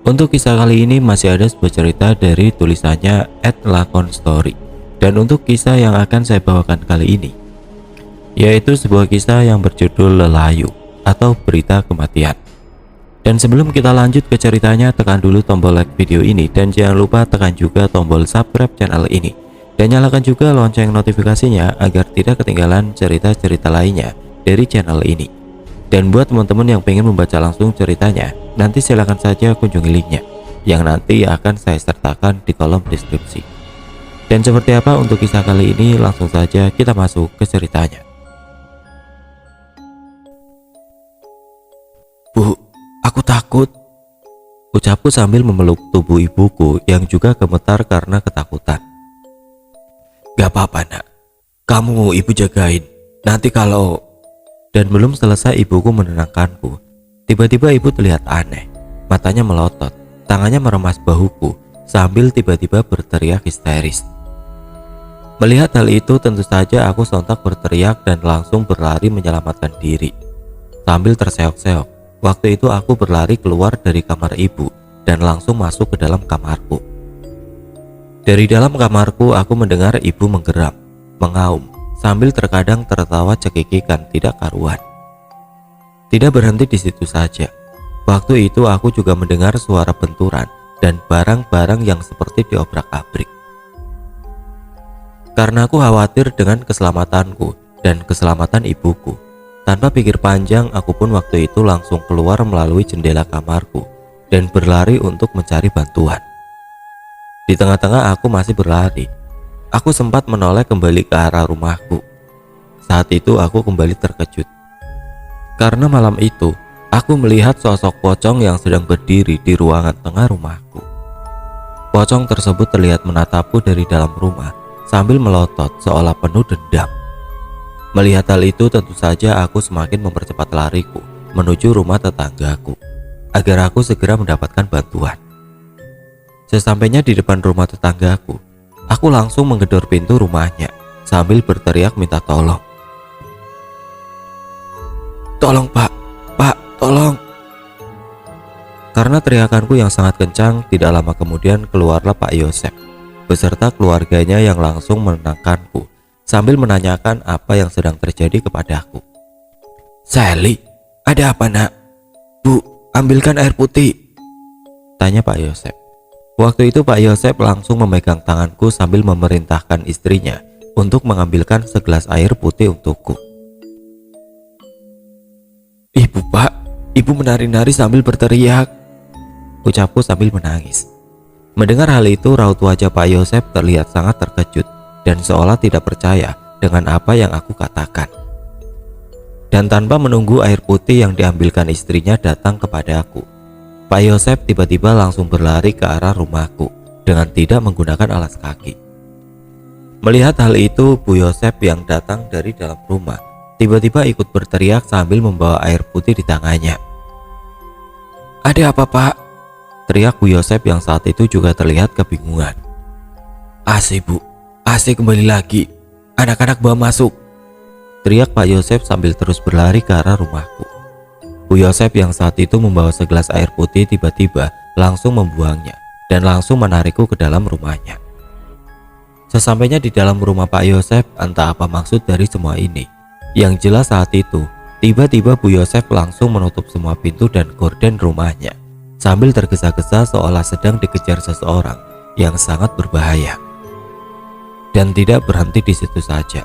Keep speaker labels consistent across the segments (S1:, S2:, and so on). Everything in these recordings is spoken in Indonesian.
S1: Untuk kisah kali ini masih ada sebuah cerita dari tulisannya @lakonstory. Dan untuk kisah yang akan saya bawakan kali ini, yaitu sebuah kisah yang berjudul Lelayu atau Berita Kematian. Dan sebelum kita lanjut ke ceritanya, tekan dulu tombol like video ini dan jangan lupa tekan juga tombol subscribe channel ini. Dan nyalakan juga lonceng notifikasinya agar tidak ketinggalan cerita-cerita lainnya dari channel ini. Dan buat teman-teman yang pengen membaca langsung ceritanya, nanti silakan saja kunjungi linknya yang nanti akan saya sertakan di kolom deskripsi. Dan seperti apa untuk kisah kali ini, langsung saja kita masuk ke ceritanya. Bu, aku takut, ucapku sambil memeluk tubuh ibuku yang juga gemetar karena ketakutan. Gak apa-apa nak, kamu ibu jagain, nanti kalau... Dan belum selesai ibuku menenangkanku, tiba-tiba ibu terlihat aneh. Matanya melotot, tangannya meremas bahuku sambil tiba-tiba berteriak histeris. Melihat hal itu tentu saja aku sontak berteriak dan langsung berlari menyelamatkan diri. Sambil terseok-seok, waktu itu aku berlari keluar dari kamar ibu dan langsung masuk ke dalam kamarku. Dari dalam kamarku aku mendengar ibu menggeram, mengaum, sambil terkadang tertawa cekikikan tidak karuan. Tidak berhenti di situ saja. Waktu itu aku juga mendengar suara benturan dan barang-barang yang seperti diobrak-abrik. Karena aku khawatir dengan keselamatanku dan keselamatan ibuku, tanpa pikir panjang aku pun waktu itu langsung keluar melalui jendela kamarku dan berlari untuk mencari bantuan. Di tengah-tengah aku masih berlari, aku sempat menoleh kembali ke arah rumahku. Saat itu aku kembali terkejut. Karena malam itu, aku melihat sosok pocong yang sedang berdiri di ruangan tengah rumahku. Pocong tersebut terlihat menatapku dari dalam rumah sambil melotot seolah penuh dendam. Melihat hal itu tentu saja aku semakin mempercepat lariku menuju rumah tetanggaku agar aku segera mendapatkan bantuan. Sesampainya di depan rumah tetanggaku, aku langsung menggedor pintu rumahnya sambil berteriak minta tolong. Tolong pak, tolong. Karena teriakanku yang sangat kencang, tidak lama kemudian keluarlah Pak Yosep beserta keluarganya yang langsung menenangkanku sambil menanyakan apa yang sedang terjadi kepadaku. Sally, ada apa nak? Bu, ambilkan air putih, tanya Pak Yosep. Waktu itu Pak Yosep langsung memegang tanganku sambil memerintahkan istrinya untuk mengambilkan segelas air putih untukku. Ibu pak, ibu menari-nari sambil berteriak, ucapku sambil menangis. Mendengar hal itu raut wajah Pak Yosep terlihat sangat terkejut dan seolah tidak percaya dengan apa yang aku katakan. Dan tanpa menunggu air putih yang diambilkan istrinya datang kepada aku, Pak Yosep tiba-tiba langsung berlari ke arah rumahku dengan tidak menggunakan alas kaki. Melihat hal itu, Bu Yosep yang datang dari dalam rumah tiba-tiba ikut berteriak sambil membawa air putih di tangannya. Ada apa pak? Teriak Bu Yosep yang saat itu juga terlihat kebingungan. AC bu, AC kembali lagi, anak-anak bawa masuk, teriak Pak Yosep sambil terus berlari ke arah rumahku. Bu Yosep yang saat itu membawa segelas air putih tiba-tiba langsung membuangnya dan langsung menarikku ke dalam rumahnya. Sesampainya di dalam rumah Pak Yosep, entah apa maksud dari semua ini. Yang jelas saat itu, tiba-tiba Bu Yosep langsung menutup semua pintu dan gorden rumahnya sambil tergesa-gesa seolah sedang dikejar seseorang yang sangat berbahaya. Dan tidak berhenti di situ saja.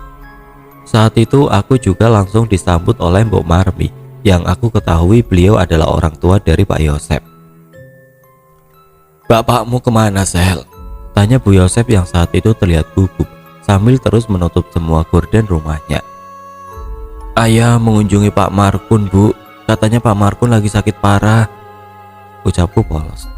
S1: Saat itu aku juga langsung disambut oleh Mbok Marmi yang aku ketahui beliau adalah orang tua dari Pak Yosep. Bapakmu kemana Sel? Tanya Bu Yosep yang saat itu terlihat gugup sambil terus menutup semua gorden rumahnya. Ayah mengunjungi Pak Markun bu, katanya Pak Markun lagi sakit parah, ucapku polos.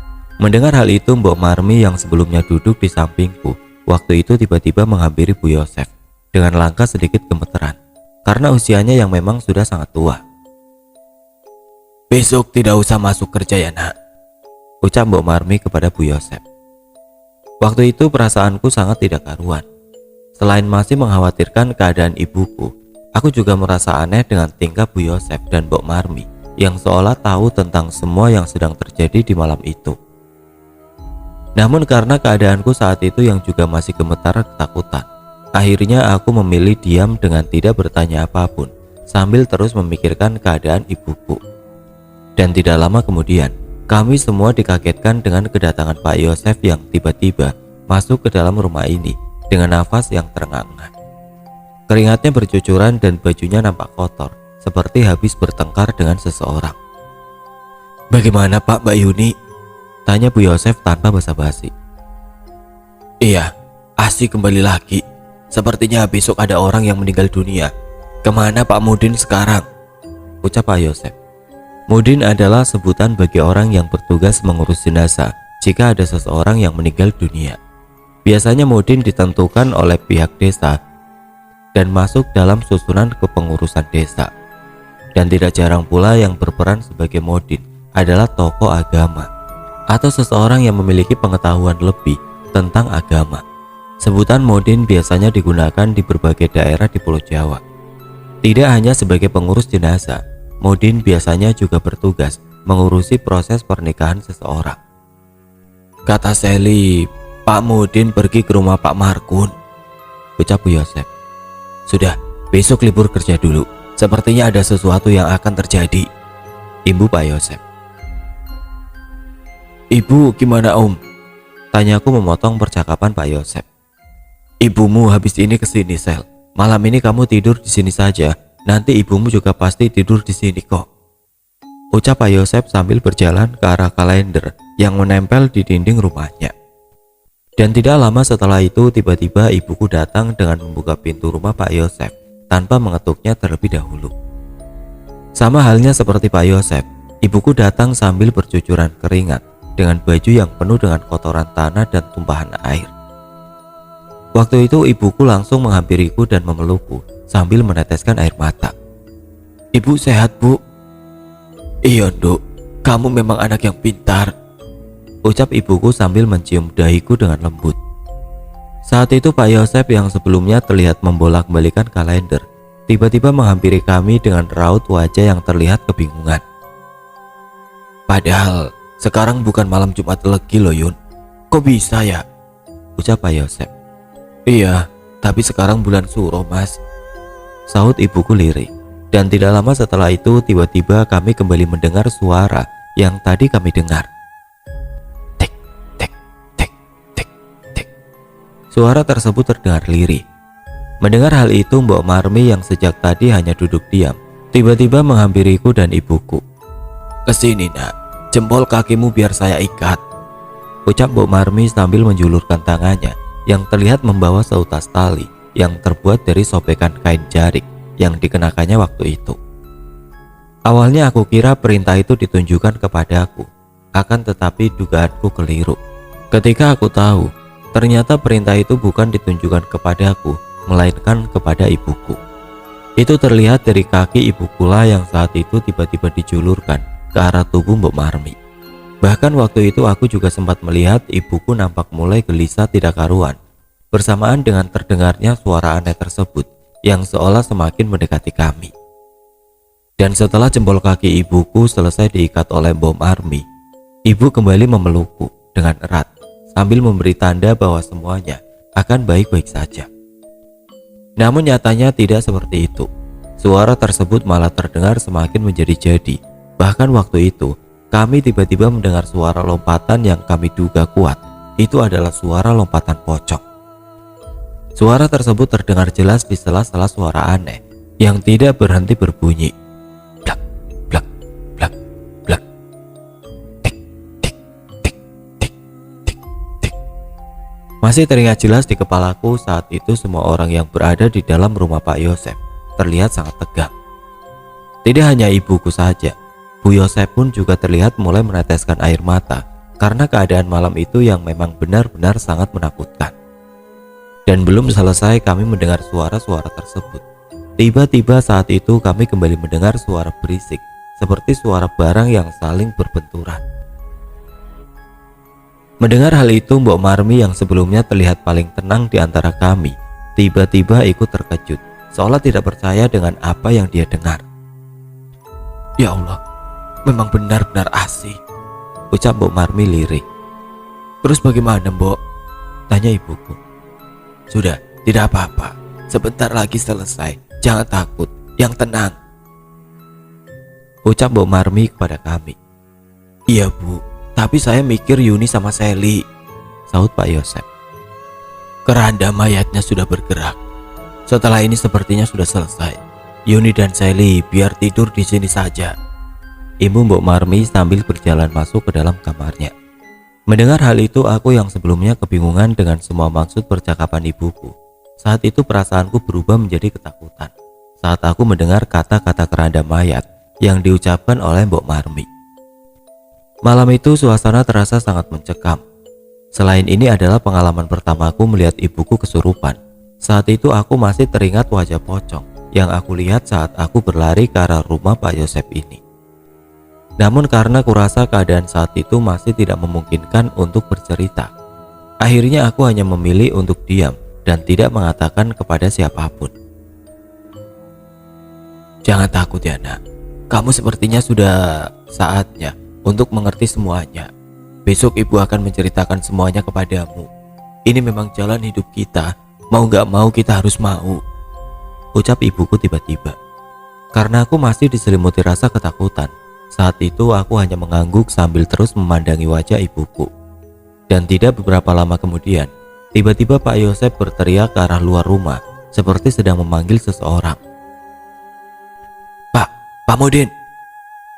S1: Mendengar hal itu Mbok Marmi yang sebelumnya duduk di sampingku waktu itu tiba-tiba menghampiri Bu Yosep dengan langkah sedikit gemeteran karena usianya yang memang sudah sangat tua. Besok tidak usah masuk kerja ya nak, ucap Mbok Marmi kepada Bu Yosep. Waktu itu perasaanku sangat tidak karuan. Selain masih mengkhawatirkan keadaan ibuku, aku juga merasa aneh dengan tingkah Bu Yosep dan Mbok Marmi yang seolah tahu tentang semua yang sedang terjadi di malam itu. Namun karena keadaanku saat itu yang juga masih gemetar ketakutan, akhirnya aku memilih diam dengan tidak bertanya apapun, sambil terus memikirkan keadaan ibuku. Dan tidak lama kemudian, kami semua dikagetkan dengan kedatangan Pak Yosef yang tiba-tiba masuk ke dalam rumah ini dengan nafas yang terengah-engah. Keringatnya bercucuran dan bajunya nampak kotor, seperti habis bertengkar dengan seseorang. "Bagaimana Pak, Mbak Yuni?" tanya Bu Yosef tanpa basa-basi. "Iya, Asi kembali lagi. Sepertinya besok ada orang yang meninggal dunia. Kemana Pak Mudin sekarang?" ucap Pak Yosef. Mudin adalah sebutan bagi orang yang bertugas mengurus jenazah jika ada seseorang yang meninggal dunia. Biasanya Mudin ditentukan oleh pihak desa dan masuk dalam susunan kepengurusan desa. Dan tidak jarang pula yang berperan sebagai Mudin adalah tokoh agama atau seseorang yang memiliki pengetahuan lebih tentang agama. Sebutan Mudin biasanya digunakan di berbagai daerah di Pulau Jawa. Tidak hanya sebagai pengurus jenazah, Mudin biasanya juga bertugas mengurusi proses pernikahan seseorang. "Kata Sally, Pak Mudin pergi ke rumah Pak Markun," ucap Bu Yosef. "Sudah, besok libur kerja dulu. Sepertinya ada sesuatu yang akan terjadi," imbu Pak Yosef. "Ibu gimana Om?" tanyaku memotong percakapan Pak Yosef. "Ibumu habis ini kesini Sel. Malam ini kamu tidur di sini saja. Nanti ibumu juga pasti tidur di sini kok," ucap Pak Yosef sambil berjalan ke arah kalender yang menempel di dinding rumahnya. Dan tidak lama setelah itu tiba-tiba ibuku datang dengan membuka pintu rumah Pak Yosef tanpa mengetuknya terlebih dahulu. Sama halnya seperti Pak Yosef, ibuku datang sambil bercucuran keringat dengan baju yang penuh dengan kotoran tanah dan tumpahan air. Waktu itu ibuku langsung menghampiriku dan memelukku sambil meneteskan air mata. "Ibu sehat, Bu?" "Iya, Nduk. Kamu memang anak yang pintar," ucap ibuku sambil mencium dahiku dengan lembut. Saat itu Pak Yosef yang sebelumnya terlihat membolak-balikan kalender tiba-tiba menghampiri kami dengan raut wajah yang terlihat kebingungan. "Padahal sekarang bukan malam Jumat Legi loh Yun. Kok bisa ya?" ucap Pak Yosef. "Iya, tapi sekarang bulan Suro Mas," sahut ibuku lirik. Dan tidak lama setelah itu tiba-tiba kami kembali mendengar suara yang tadi kami dengar. Tek, tek, tek, tek, tek. Suara tersebut terdengar lirih. Mendengar hal itu Mbok Marmi yang sejak tadi hanya duduk diam tiba-tiba menghampiriku dan ibuku. "Kesini nak, jempol kakimu biar saya ikat," ucap Mbok Marmi sambil menjulurkan tangannya yang terlihat membawa seutas tali yang terbuat dari sobekan kain jarik yang dikenakannya waktu itu. Awalnya aku kira perintah itu ditunjukkan kepadaku, akan tetapi dugaanku keliru. Ketika aku tahu, ternyata perintah itu bukan ditunjukkan kepadaku, melainkan kepada ibuku. Itu terlihat dari kaki ibuku lah yang saat itu tiba-tiba dijulurkan ke arah tubuh Mbok Marmi. Bahkan waktu itu aku juga sempat melihat ibuku nampak mulai gelisah tidak karuan, bersamaan dengan terdengarnya suara aneh tersebut yang seolah semakin mendekati kami. Dan setelah jempol kaki ibuku selesai diikat oleh Mbok Marmi, ibu kembali memelukku dengan erat sambil memberi tanda bahwa semuanya akan baik-baik saja. Namun nyatanya tidak seperti itu. Suara tersebut malah terdengar semakin menjadi-jadi. Bahkan waktu itu kami tiba-tiba mendengar suara lompatan yang kami duga kuat itu adalah suara lompatan pocong. Suara tersebut terdengar jelas di sela-sela suara aneh yang tidak berhenti berbunyi. Blak, blak, blak, blak. Tik, tik, tik, tik, tik, tik. Masih teringat jelas di kepalaku saat itu semua orang yang berada di dalam rumah Pak Yosef terlihat sangat tegang. Tidak hanya ibuku saja, Bu Yosef pun juga terlihat mulai meneteskan air mata karena keadaan malam itu yang memang benar-benar sangat menakutkan. Dan belum selesai kami mendengar suara-suara tersebut, tiba-tiba saat itu kami kembali mendengar suara berisik seperti suara barang yang saling berbenturan. Mendengar hal itu Mbok Marmi yang sebelumnya terlihat paling tenang di antara kami tiba-tiba ikut terkejut, seolah tidak percaya dengan apa yang dia dengar. "Ya Allah, memang benar-benar asik," ucap Mbok Marmi lirih. Terus bagaimana, Mbok? Tanya ibuku. Sudah, tidak apa-apa. Sebentar lagi selesai. Jangan takut, yang tenang, ucap Mbok Marmi kepada kami. Iya Bu, tapi saya mikir Yuni sama Sally, sahut Pak Yosep. Keranda mayatnya sudah bergerak. Setelah ini sepertinya sudah selesai. Yuni dan Sally biar tidur di sini saja. Ibu Mbok Marmi sambil berjalan masuk ke dalam kamarnya. Mendengar hal itu, aku yang sebelumnya kebingungan dengan semua maksud percakapan ibuku. Saat itu perasaanku berubah menjadi ketakutan saat aku mendengar kata-kata keranda mayat yang diucapkan oleh Mbok Marmi. Malam itu suasana terasa sangat mencekam. Selain ini adalah pengalaman pertamaku melihat ibuku kesurupan. Saat itu aku masih teringat wajah pocong yang aku lihat saat aku berlari ke arah rumah Pak Yosep ini. Namun karena kurasa keadaan saat itu masih tidak memungkinkan untuk bercerita, akhirnya aku hanya memilih untuk diam dan tidak mengatakan kepada siapapun. Jangan takut ya nak, kamu sepertinya sudah saatnya untuk mengerti semuanya. Besok ibu akan menceritakan semuanya kepadamu. Ini memang jalan hidup kita, mau gak mau kita harus mau, ucap ibuku tiba-tiba. Karena aku masih diselimuti rasa ketakutan, saat itu aku hanya mengangguk sambil terus memandangi wajah ibuku. Dan tidak beberapa lama kemudian, tiba-tiba Pak Yosep berteriak ke arah luar rumah seperti sedang memanggil seseorang. Pak Mudin,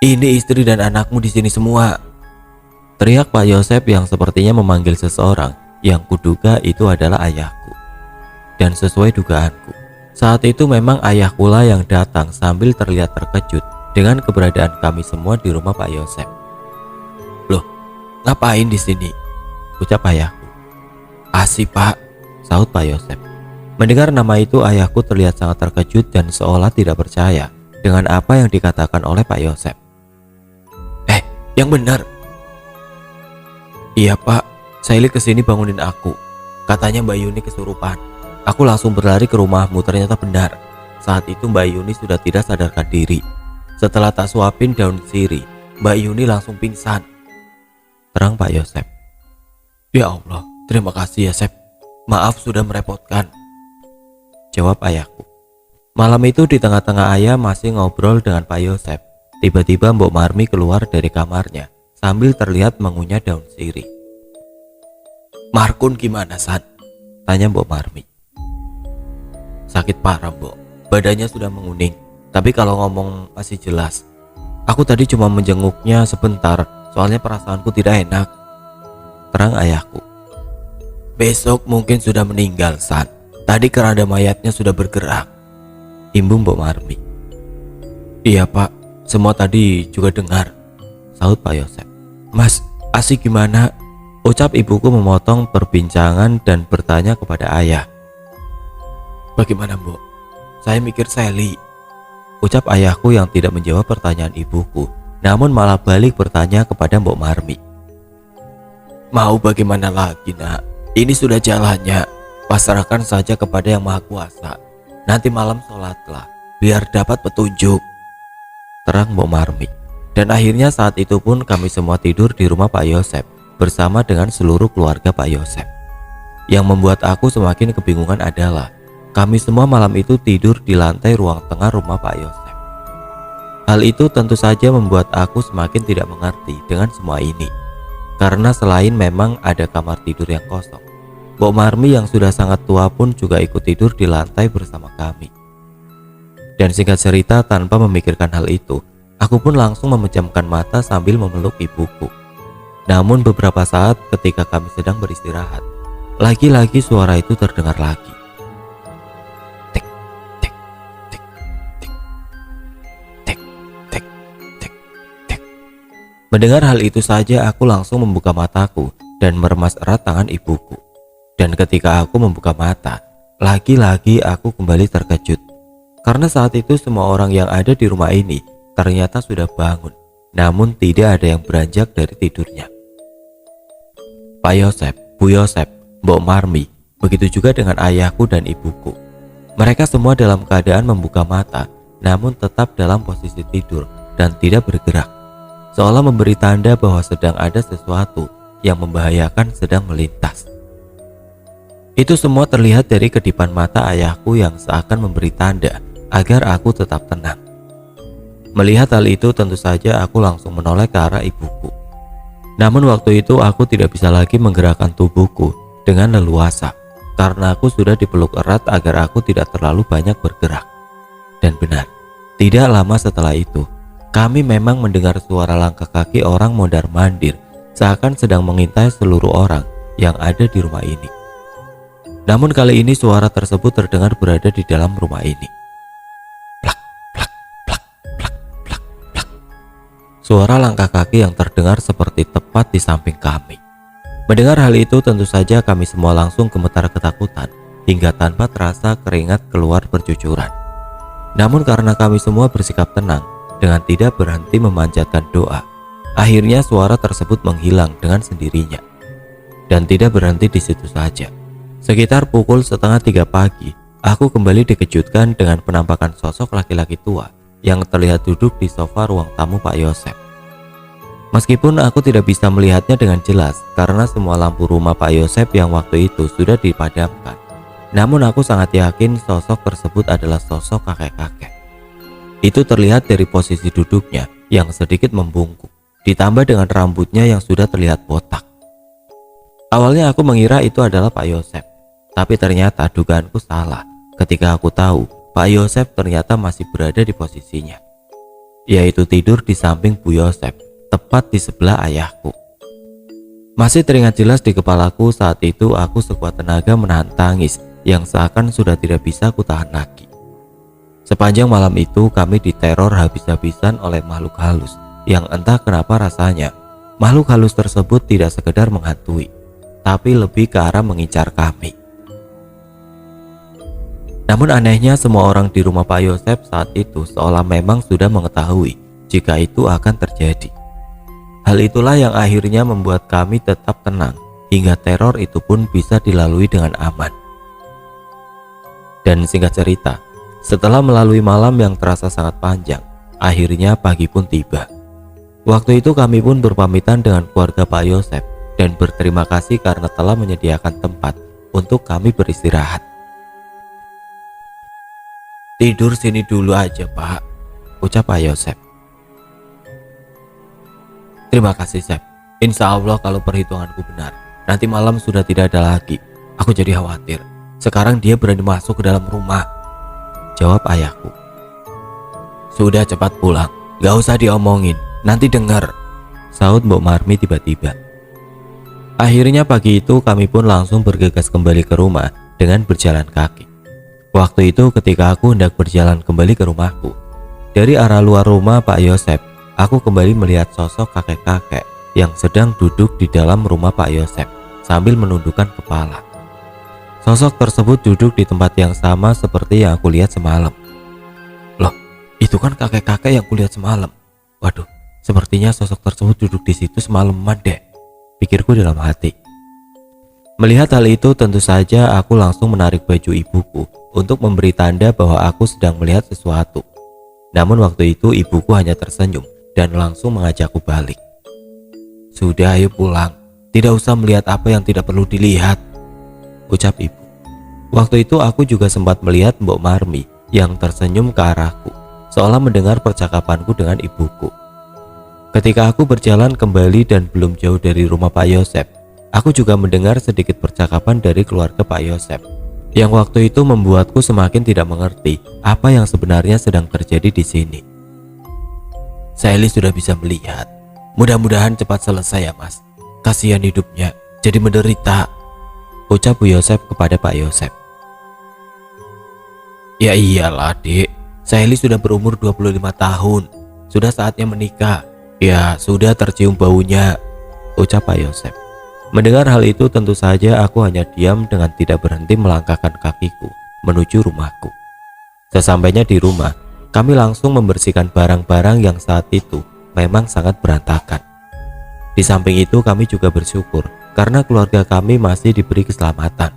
S1: ini istri dan anakmu di sini semua, teriak Pak Yosep yang sepertinya memanggil seseorang yang kuduga itu adalah ayahku. Dan sesuai dugaanku, saat itu memang ayahku lah yang datang sambil terlihat terkejut dengan keberadaan kami semua di rumah Pak Yosep. Loh, ngapain di sini? Ucap ayahku. Asih Pak, sahut Pak Yosep. Mendengar nama itu, ayahku terlihat sangat terkejut dan seolah tidak percaya dengan apa yang dikatakan oleh Pak Yosep. Yang benar. Iya Pak, Sally kesini bangunin aku. Katanya Mbak Yuni kesurupan. Aku langsung berlari ke rumahmu, ternyata benar. Saat itu Mbak Yuni sudah tidak sadarkan diri. Setelah tak suapin daun sirih, Mbak Yuni langsung pingsan, terang Pak Yosep. Ya Allah, terima kasih ya Sep. Maaf sudah merepotkan, jawab ayahku. Malam itu di tengah-tengah ayah masih ngobrol dengan Pak Yosep, tiba-tiba Mbok Marmi keluar dari kamarnya sambil terlihat mengunyah daun sirih. Markun gimana San? Tanya Mbok Marmi. Sakit parah Mbok, badannya sudah menguning, tapi kalau ngomong masih jelas. Aku tadi cuma menjenguknya sebentar, soalnya perasaanku tidak enak, terang ayahku. Besok mungkin sudah meninggal San. Tadi keranda mayatnya sudah bergerak, imbung Mbok Marmi. Iya Pak, semua tadi juga dengar, sahut Pak Yosep. Mas, asik gimana? Ucap ibuku memotong perbincangan dan bertanya kepada ayah. Bagaimana Mbok? Saya mikir Sally, ucap ayahku yang tidak menjawab pertanyaan ibuku, namun malah balik bertanya kepada Mbok Marmi. Mau bagaimana lagi nak? Ini sudah jalannya, pasrahkan saja kepada yang Maha Kuasa. Nanti malam sholatlah, biar dapat petunjuk, terang Mbok Marmi. Dan akhirnya saat itu pun kami semua tidur di rumah Pak Yosep bersama dengan seluruh keluarga Pak Yosep. Yang membuat aku semakin kebingungan adalah kami semua malam itu tidur di lantai ruang tengah rumah Pak Yosep. Hal itu tentu saja membuat aku semakin tidak mengerti dengan semua ini. Karena selain memang ada kamar tidur yang kosong, Mbok Marmi yang sudah sangat tua pun juga ikut tidur di lantai bersama kami. Dan singkat cerita, tanpa memikirkan hal itu, aku pun langsung memejamkan mata sambil memeluk ibuku. Namun beberapa saat ketika kami sedang beristirahat, lagi-lagi suara itu terdengar lagi. Tek, tek, tek, tek, tek, tek, tek, tek. Mendengar hal itu saja, aku langsung membuka mataku dan meremas erat tangan ibuku. Dan ketika aku membuka mata, lagi-lagi aku kembali terkejut. Karena saat itu semua orang yang ada di rumah ini ternyata sudah bangun, namun tidak ada yang beranjak dari tidurnya. Pak Yosep, Bu Yosep, Mbok Marmi, begitu juga dengan ayahku dan ibuku. Mereka semua dalam keadaan membuka mata, namun tetap dalam posisi tidur dan tidak bergerak, seolah memberi tanda bahwa sedang ada sesuatu yang membahayakan sedang melintas. Itu semua terlihat dari kedipan mata ayahku yang seakan memberi tanda agar aku tetap tenang. Melihat hal itu tentu saja aku langsung menoleh ke arah ibuku. Namun waktu itu aku tidak bisa lagi menggerakkan tubuhku dengan leluasa karena aku sudah dipeluk erat agar aku tidak terlalu banyak bergerak. Dan benar, tidak lama setelah itu, kami memang mendengar suara langkah kaki orang mondar-mandir seakan sedang mengintai seluruh orang yang ada di rumah ini. Namun kali ini suara tersebut terdengar berada di dalam rumah ini. Plak, plak, plak, plak, plak, plak. Suara langkah kaki yang terdengar seperti tepat di samping kami. Mendengar hal itu tentu saja kami semua langsung gemetar ketakutan hingga tanpa terasa keringat keluar bercucuran. Namun karena kami semua bersikap tenang dengan tidak berhenti memanjatkan doa, akhirnya suara tersebut menghilang dengan sendirinya. Dan tidak berhenti di situ saja. Sekitar pukul 2:30 pagi, aku kembali dikejutkan dengan penampakan sosok laki-laki tua yang terlihat duduk di sofa ruang tamu Pak Yosep. Meskipun aku tidak bisa melihatnya dengan jelas karena semua lampu rumah Pak Yosep yang waktu itu sudah dipadamkan, namun aku sangat yakin sosok tersebut adalah sosok kakek-kakek. Itu terlihat dari posisi duduknya yang sedikit membungkuk, ditambah dengan rambutnya yang sudah terlihat botak. Awalnya aku mengira itu adalah Pak Yosep, tapi ternyata dugaanku salah ketika aku tahu Pak Yosep ternyata masih berada di posisinya, yaitu tidur di samping Bu Yosep, tepat di sebelah ayahku. Masih teringat jelas di kepalaku saat itu aku sekuat tenaga menahan tangis yang seakan sudah tidak bisa kutahan lagi. Sepanjang malam itu kami diteror habis-habisan oleh makhluk halus yang entah kenapa rasanya makhluk halus tersebut tidak sekedar menghantui, tapi lebih ke arah mengincar kami. Namun anehnya semua orang di rumah Pak Yosep saat itu seolah memang sudah mengetahui jika itu akan terjadi. Hal itulah yang akhirnya membuat kami tetap tenang hingga teror itu pun bisa dilalui dengan aman. Dan singkat cerita, setelah melalui malam yang terasa sangat panjang, akhirnya pagi pun tiba. Waktu itu kami pun berpamitan dengan keluarga Pak Yosep dan berterima kasih karena telah menyediakan tempat untuk kami beristirahat. "Tidur sini dulu aja, Pak," ucap Pak Yosep. "Terima kasih, Sep. Insya Allah kalau perhitunganku benar, nanti malam sudah tidak ada lagi. Aku jadi khawatir. Sekarang dia berani masuk ke dalam rumah," jawab ayahku. "Sudah cepat pulang, gak usah diomongin, nanti dengar," sahut Mbok Marmi tiba-tiba. Akhirnya pagi itu kami pun langsung bergegas kembali ke rumah dengan berjalan kaki. Waktu itu ketika aku hendak berjalan kembali ke rumahku, dari arah luar rumah Pak Yosep, aku kembali melihat sosok kakek-kakek yang sedang duduk di dalam rumah Pak Yosep sambil menundukkan kepala. Sosok tersebut duduk di tempat yang sama seperti yang aku lihat semalam. Loh, itu kan kakek-kakek yang kulihat semalam. Waduh, sepertinya sosok tersebut duduk di situ semalaman deh, pikirku dalam hati. Melihat hal itu tentu saja aku langsung menarik baju ibuku untuk memberi tanda bahwa aku sedang melihat sesuatu. Namun waktu itu ibuku hanya tersenyum dan langsung mengajakku balik. "Sudah, ayo pulang. Tidak usah melihat apa yang tidak perlu dilihat," ucap ibu. Waktu itu aku juga sempat melihat Mbok Marmi yang tersenyum ke arahku, seolah mendengar percakapanku dengan ibuku. Ketika aku berjalan kembali dan belum jauh dari rumah Pak Yosep, aku juga mendengar sedikit percakapan dari keluarga Pak Yosep, yang waktu itu membuatku semakin tidak mengerti apa yang sebenarnya sedang terjadi di sini. "Saili sudah bisa melihat. Mudah-mudahan cepat selesai ya, Mas. Kasihan hidupnya, jadi menderita," ucap Bu Yosep kepada Pak Yosep. "Ya iyalah, Dek. Saili sudah berumur 25 tahun. Sudah saatnya menikah. Ya, sudah tercium baunya," ucap Pak Yosep. Mendengar hal itu tentu saja aku hanya diam dengan tidak berhenti melangkahkan kakiku menuju rumahku. Sesampainya di rumah, kami langsung membersihkan barang-barang yang saat itu memang sangat berantakan. Di samping itu kami juga bersyukur karena keluarga kami masih diberi keselamatan.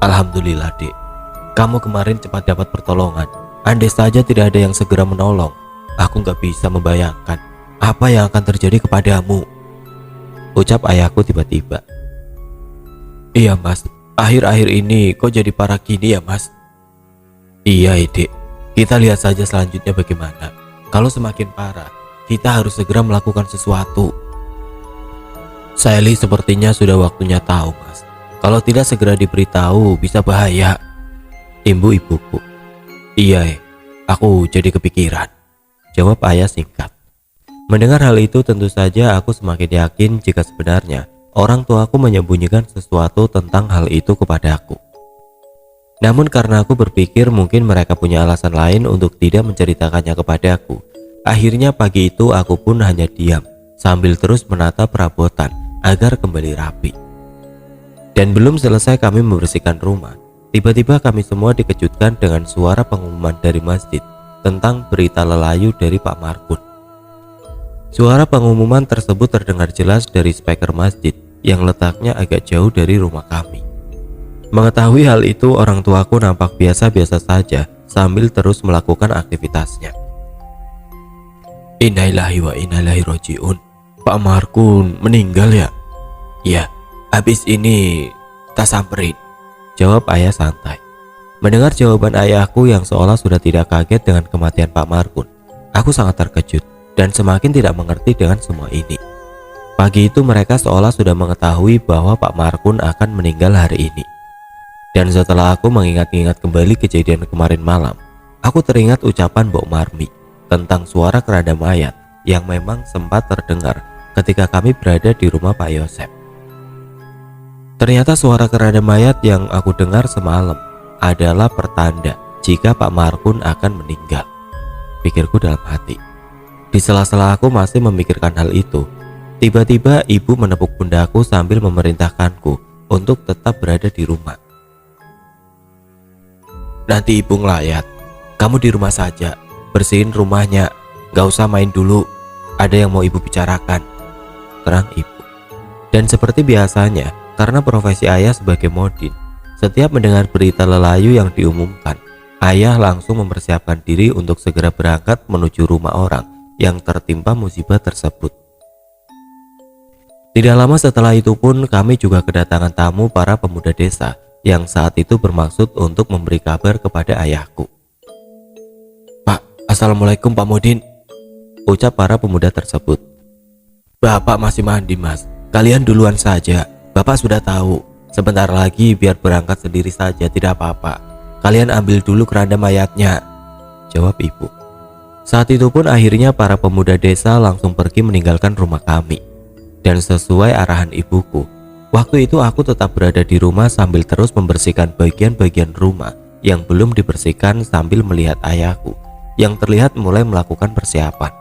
S1: "Alhamdulillah, Dek. Kamu kemarin cepat dapat pertolongan. Andai saja tidak ada yang segera menolong, aku gak bisa membayangkan apa yang akan terjadi kepadamu," ucap ayahku tiba-tiba. Iya mas, akhir-akhir ini kok jadi parah gini ya mas? Iya Dik, kita lihat saja selanjutnya bagaimana. Kalau semakin parah, kita harus segera melakukan sesuatu. Sally sepertinya sudah waktunya tahu mas. Kalau tidak segera diberitahu bisa bahaya. Imbu ibuku. Iya aku jadi kepikiran, jawab ayah singkat. Mendengar hal itu tentu saja aku semakin yakin jika sebenarnya orang tuaku menyembunyikan sesuatu tentang hal itu kepadaku. Namun karena aku berpikir mungkin mereka punya alasan lain untuk tidak menceritakannya kepadaku, akhirnya pagi itu aku pun hanya diam sambil terus menata perabotan agar kembali rapi. Dan belum selesai kami membersihkan rumah, tiba-tiba kami semua dikejutkan dengan suara pengumuman dari masjid tentang berita lelayu dari Pak Markun. Suara pengumuman tersebut terdengar jelas dari speaker masjid yang letaknya agak jauh dari rumah kami. Mengetahui hal itu, orang tuaku nampak biasa-biasa saja sambil terus melakukan aktivitasnya. Innalillahi wa inna ilaihi raji'un. Pak Markun meninggal ya? Ya, habis ini kita samperin, jawab ayah santai. Mendengar jawaban ayahku yang seolah sudah tidak kaget dengan kematian Pak Markun, aku sangat terkejut dan semakin tidak mengerti dengan semua ini. Pagi itu mereka seolah sudah mengetahui bahwa Pak Markun akan meninggal hari ini. Dan setelah aku mengingat-ingat kembali kejadian kemarin malam, aku teringat ucapan Mbok Marmi tentang suara keranda mayat yang memang sempat terdengar ketika kami berada di rumah Pak Yosep. Ternyata suara keranda mayat yang aku dengar semalam adalah pertanda jika Pak Markun akan meninggal, pikirku dalam hati. Di sela-sela aku masih memikirkan hal itu, tiba-tiba ibu menepuk pundakku sambil memerintahkanku untuk tetap berada di rumah. Nanti ibu ngelayat, kamu di rumah saja, bersihin rumahnya, gak usah main dulu, ada yang mau ibu bicarakan, terang ibu. Dan seperti biasanya, karena profesi ayah sebagai modin, setiap mendengar berita lelayu yang diumumkan, ayah langsung mempersiapkan diri untuk segera berangkat menuju rumah orang yang tertimpa musibah tersebut. Tidak lama setelah itu pun kami juga kedatangan tamu para pemuda desa yang saat itu bermaksud untuk memberi kabar kepada ayahku. Pak, assalamualaikum Pak Modin, ucap para pemuda tersebut. Bapak masih mandi mas, kalian duluan saja, bapak sudah tahu, sebentar lagi biar berangkat sendiri saja tidak apa-apa, kalian ambil dulu keranda mayatnya, jawab ibu. Saat itu pun akhirnya para pemuda desa langsung pergi meninggalkan rumah kami. Dan sesuai arahan ibuku, waktu itu aku tetap berada di rumah sambil terus membersihkan bagian-bagian rumah yang belum dibersihkan sambil melihat ayahku yang terlihat mulai melakukan persiapan.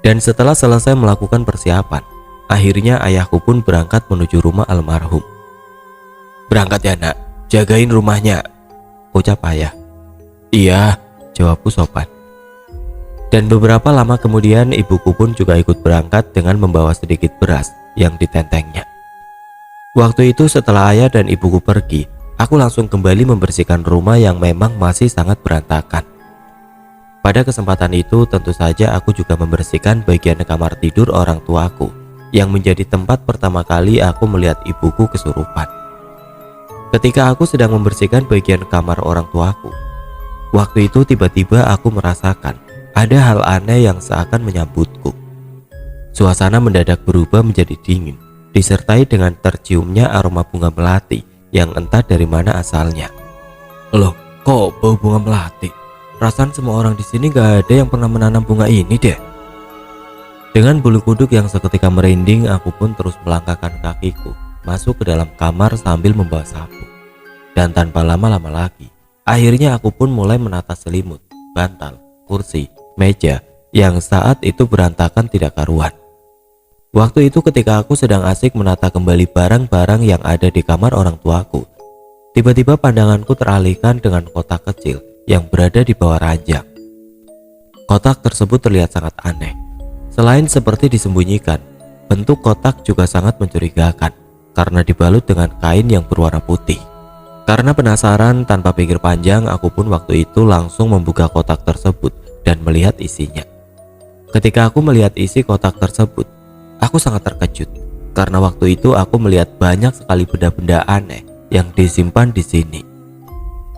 S1: Dan setelah selesai melakukan persiapan, akhirnya ayahku pun berangkat menuju rumah almarhum. Berangkat ya nak, jagain rumahnya, ucap ayah. Iya, jawabku sopan. Dan beberapa lama kemudian ibuku pun juga ikut berangkat dengan membawa sedikit beras yang ditentengnya. Waktu itu setelah ayah dan ibuku pergi, aku langsung kembali membersihkan rumah yang memang masih sangat berantakan. Pada kesempatan itu tentu saja aku juga membersihkan bagian kamar tidur orang tuaku yang menjadi tempat pertama kali aku melihat ibuku kesurupan. Ketika aku sedang membersihkan bagian kamar orang tuaku, waktu itu tiba-tiba aku merasakan ada hal aneh yang seakan menyambutku. Suasana mendadak berubah menjadi dingin, disertai dengan terciumnya aroma bunga melati yang entah dari mana asalnya. Loh, kok bau bunga melati? Perasaan semua orang di sini gak ada yang pernah menanam bunga ini deh. Dengan bulu kuduk yang seketika merinding, aku pun terus melangkahkan kakiku masuk ke dalam kamar sambil membawa sapu. Dan tanpa lama-lama lagi, akhirnya aku pun mulai menata selimut, bantal, kursi, meja yang saat itu berantakan tidak karuan. Waktu itu ketika aku sedang asik menata kembali barang-barang yang ada di kamar orang tuaku, tiba-tiba pandanganku teralihkan dengan kotak kecil yang berada di bawah ranjang. Kotak tersebut terlihat sangat aneh. Selain seperti disembunyikan, bentuk kotak juga sangat mencurigakan karena dibalut dengan kain yang berwarna putih. Karena penasaran, tanpa pikir panjang, aku pun waktu itu langsung membuka kotak tersebut dan melihat isinya. Ketika aku melihat isi kotak tersebut, Aku sangat terkejut karena waktu itu aku melihat banyak sekali benda-benda aneh yang disimpan di sini.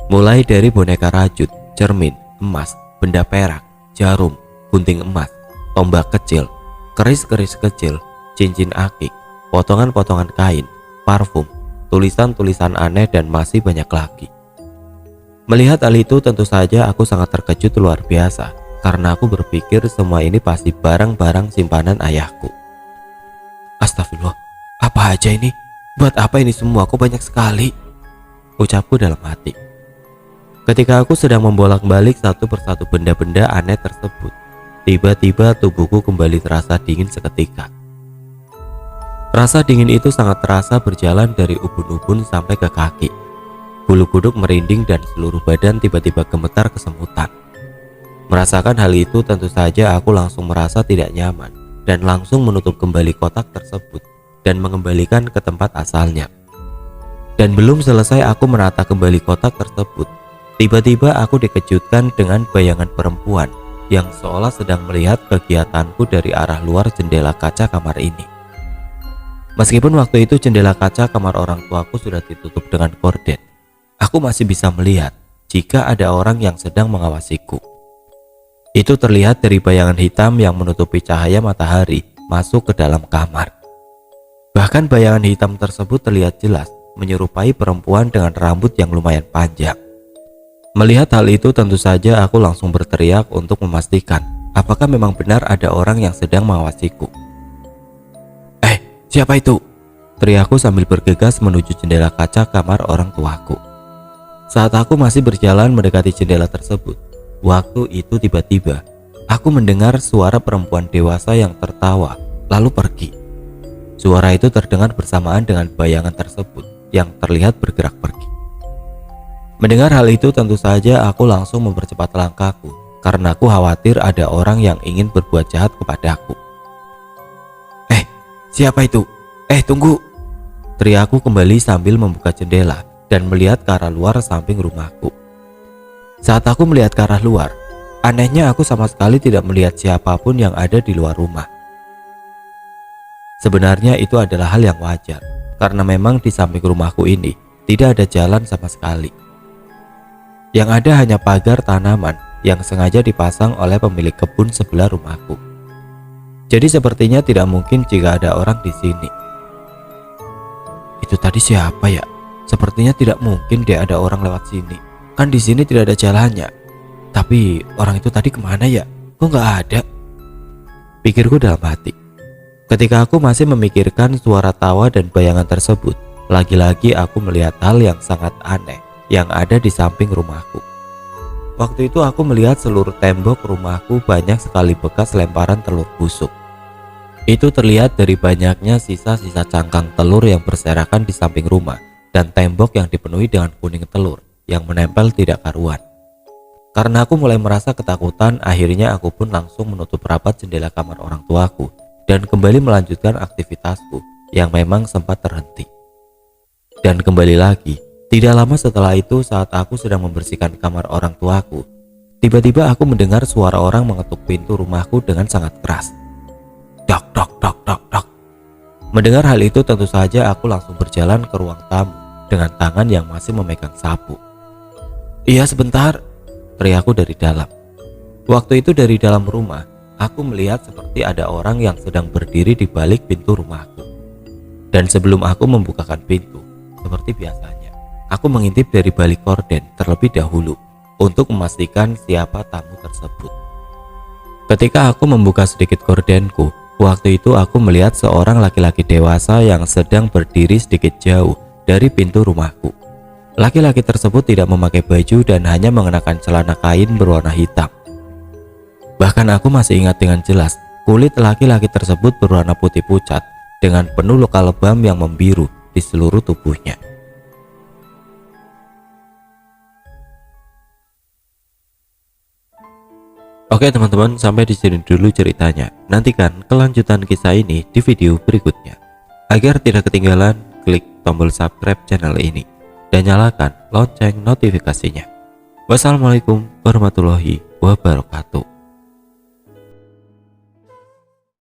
S1: Mulai dari boneka rajut, cermin, emas, benda perak, jarum, gunting emas, tombak kecil, keris-keris kecil, cincin akik, potongan-potongan kain, parfum, tulisan-tulisan aneh, dan masih banyak lagi. Melihat hal itu tentu saja aku sangat terkejut luar biasa karena aku berpikir semua ini pasti barang-barang simpanan ayahku. Astagfirullah, apa aja ini? Buat apa ini semua? Kok banyak sekali? Ucapku dalam hati. Ketika aku sedang membolak-balik satu persatu benda-benda aneh tersebut, tiba-tiba tubuhku kembali terasa dingin seketika. Rasa dingin itu sangat terasa berjalan dari ubun-ubun sampai ke kaki. Bulu kuduk merinding dan seluruh badan tiba-tiba gemetar kesemutan. Merasakan hal itu tentu saja aku langsung merasa tidak nyaman dan langsung menutup kembali kotak tersebut dan mengembalikan ke tempat asalnya. Dan belum selesai aku menata kembali kotak tersebut, tiba-tiba aku dikejutkan dengan bayangan perempuan yang seolah sedang melihat kegiatanku dari arah luar jendela kaca kamar ini. Meskipun waktu itu jendela kaca kamar orang tuaku sudah ditutup dengan korden, aku masih bisa melihat jika ada orang yang sedang mengawasiku. Itu terlihat dari bayangan hitam yang menutupi cahaya matahari masuk ke dalam kamar. Bahkan bayangan hitam tersebut terlihat jelas menyerupai perempuan dengan rambut yang lumayan panjang. Melihat hal itu tentu saja aku langsung berteriak untuk memastikan apakah memang benar ada orang yang sedang mengawasiku. Siapa itu? Teriakku sambil bergegas menuju jendela kaca kamar orang tuaku. Saat aku masih berjalan mendekati jendela tersebut, waktu itu tiba-tiba aku mendengar suara perempuan dewasa yang tertawa lalu pergi. Suara itu terdengar bersamaan dengan bayangan tersebut yang terlihat bergerak pergi. Mendengar hal itu tentu saja aku langsung mempercepat langkahku karena aku khawatir ada orang yang ingin berbuat jahat kepadaku. Siapa itu? Tunggu! Teriakku kembali sambil membuka jendela dan melihat ke arah luar samping rumahku. Saat aku melihat ke arah luar, anehnya aku sama sekali tidak melihat siapapun yang ada di luar rumah. Sebenarnya itu adalah hal yang wajar karena memang di samping rumahku ini tidak ada jalan sama sekali. Yang ada hanya pagar tanaman yang sengaja dipasang oleh pemilik kebun sebelah rumahku. Jadi sepertinya tidak mungkin jika ada orang di sini. Itu tadi siapa ya? Sepertinya tidak mungkin dia ada orang lewat sini. Kan di sini tidak ada jalannya. Tapi orang itu tadi kemana ya? Kok nggak ada? Pikirku dalam hati. Ketika aku masih memikirkan suara tawa dan bayangan tersebut, lagi-lagi aku melihat hal yang sangat aneh yang ada di samping rumahku. Waktu itu aku melihat seluruh tembok rumahku banyak sekali bekas lemparan telur busuk. Itu terlihat dari banyaknya sisa-sisa cangkang telur yang berserakan di samping rumah dan tembok yang dipenuhi dengan kuning telur yang menempel tidak karuan. Karena aku mulai merasa ketakutan, akhirnya aku pun langsung menutup rapat jendela kamar orang tuaku dan kembali melanjutkan aktivitasku yang memang sempat terhenti. Dan kembali lagi, tidak lama setelah itu saat aku sedang membersihkan kamar orang tuaku, tiba-tiba aku mendengar suara orang mengetuk pintu rumahku dengan sangat keras. Dok, dok, dok, dok, dok. Mendengar hal itu tentu saja aku langsung berjalan ke ruang tamu dengan tangan yang masih memegang sapu. Iya sebentar, teriakku dari dalam. Waktu itu dari dalam rumah, aku melihat seperti ada orang yang sedang berdiri di balik pintu rumahku. Dan sebelum aku membukakan pintu, seperti biasanya, aku mengintip dari balik korden terlebih dahulu untuk memastikan siapa tamu tersebut. Ketika aku membuka sedikit kordenku, waktu itu aku melihat seorang laki-laki dewasa yang sedang berdiri sedikit jauh dari pintu rumahku. Laki-laki tersebut tidak memakai baju dan hanya mengenakan celana kain berwarna hitam. Bahkan aku masih ingat dengan jelas, kulit laki-laki tersebut berwarna putih pucat dengan penuh luka lebam yang membiru di seluruh tubuhnya. Oke teman-teman, sampai di sini dulu ceritanya. Nantikan kelanjutan kisah ini di video berikutnya. Agar tidak ketinggalan, klik tombol subscribe channel ini dan nyalakan lonceng notifikasinya. Wassalamualaikum warahmatullahi wabarakatuh.